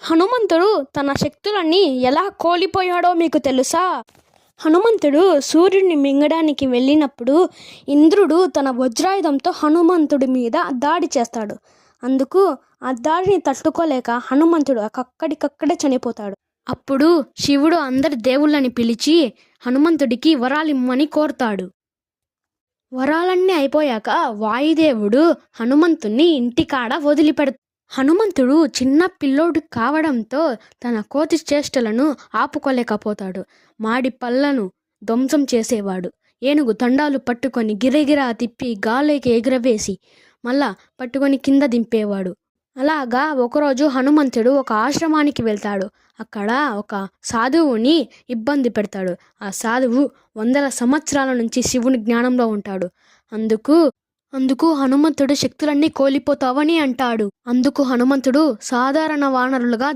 హనుమంతుడు తన శక్తులన్నీ ఎలా కోల్పోయాడో మీకు తెలుసా? హనుమంతుడు సూర్యుడిని మింగడానికి వెళ్ళినప్పుడు ఇంద్రుడు తన వజ్రాయుధంతో హనుమంతుడి మీద దాడి చేస్తాడు. అందుకు ఆ దాడిని తట్టుకోలేక హనుమంతుడు అక్కడికక్కడే చనిపోతాడు. అప్పుడు శివుడు అందరి దేవుళ్ళని పిలిచి హనుమంతుడికి వరాలిమ్మని కోరుతాడు. వరాలన్నీ అయిపోయాక వాయుదేవుడు హనుమంతుణ్ణి ఇంటికాడ వదిలిపెడతాడు. హనుమంతుడు చిన్న పిల్లోడు కావడంతో తన కోతి చేష్టలను ఆపుకోలేకపోతాడు. మాడి పళ్ళను ధ్వంసం చేసేవాడు. ఏనుగు తండాలు పట్టుకొని గిరగిరా తిప్పి గాలికి ఎగురవేసి మళ్ళా పట్టుకొని కింద దింపేవాడు. అలాగా ఒకరోజు హనుమంతుడు ఒక ఆశ్రమానికి వెళ్తాడు. అక్కడ ఒక సాధువుని ఇబ్బంది పెడతాడు. ఆ సాధువు వందల సంవత్సరాల నుంచి శివుని జ్ఞానంలో ఉంటాడు. అందుకు హనుమంతుడు శక్తులన్నీ కోల్పోతావని అంటాడు. అందుకు హనుమంతుడు సాధారణ వానరులుగా